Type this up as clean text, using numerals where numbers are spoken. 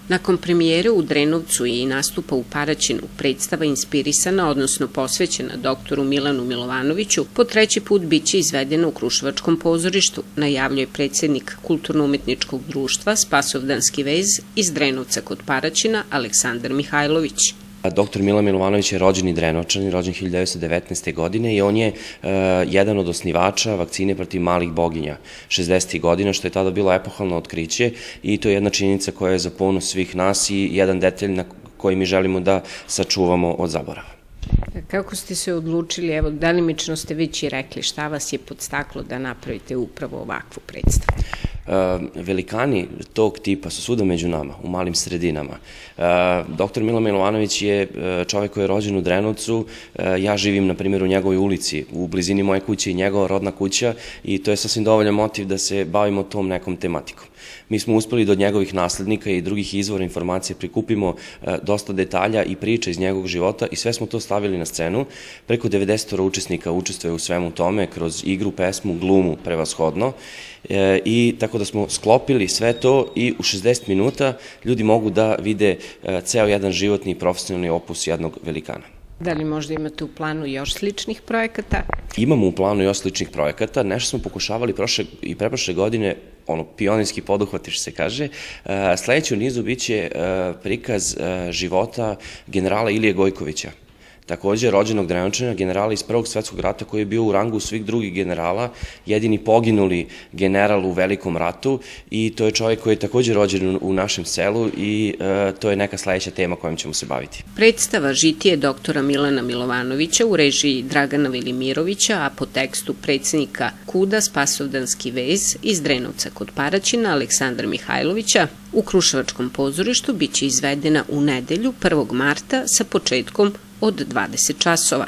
Nakon premijere u Drenovcu i nastupa u Paraćinu, predstava inspirisana, odnosno posvećena doktoru Milanu Milovanoviću, po treći put biće izvedena u Kruševačkom pozorištu, najavljuje predsednik Kulturno-umetničkog društva Spasovdanski vez iz Drenovca kod Paraćina Aleksandar Mihajlović. Doktor Milan Milovanović je rođeni Drenovčanin, rođen 1919. godine i on je jedan od osnivača vakcine protiv malih boginja 60. godina, što je tada bilo epohalno otkriće i to je jedna činjenica koja je za ponos svih nas i jedan detalj na koji mi želimo da sačuvamo od zaborava. Kako ste se odlučili, evo, delimično ste već i rekli, šta vas je podstaklo da napravite upravo ovakvu predstavu? Velikani tog tipa su svuda među nama, u malim sredinama. Doktor Milan Milovanović je čovek koji je rođen u Drenovcu, ja živim, na primjer, u njegovoj ulici, u blizini moje kuće i njegova rodna kuća i to je sasvim dovoljan motiv da se bavimo tom nekom tematikom. Mi smo uspeli da od njegovih naslednika i drugih izvora informacije prikupimo dosta detalja i priča iz njegovog života i sve smo to stavili na scenu. Preko 90 učesnika učestvuje u svemu tome, kroz igru, pesmu, glumu, prevashodno. I tako da smo sklopili sve to i u 60 minuta ljudi mogu da vide ceo jedan životni i profesionalni opus jednog velikana. Da li možda imate u planu još sličnih projekata? Imamo u planu još sličnih projekata. Nešto smo pokušavali i preprošle godine, pionirski poduhvati, što se kaže. Sledeći u nizu biće prikaz života generala Ilije Gojkovića. Takođe, rođenog Drenovčanina, generala iz Prvog svetskog rata koji je bio u rangu svih drugih generala, jedini poginuli general u Velikom ratu i to je čovjek koji je takođe rođen u našem selu i to je neka sledeća tema kojom ćemo se baviti. Predstava Žitije doktora Milana Milovanovića u režiji Dragana Velimirovića, a po tekstu predsednika KUD-a Spasovdanski vez iz Drenovca kod Paraćina Aleksandra Mihajlovića u Kruševačkom pozorištu biće izvedena u nedelju 1. marta sa početkom od 20 časova.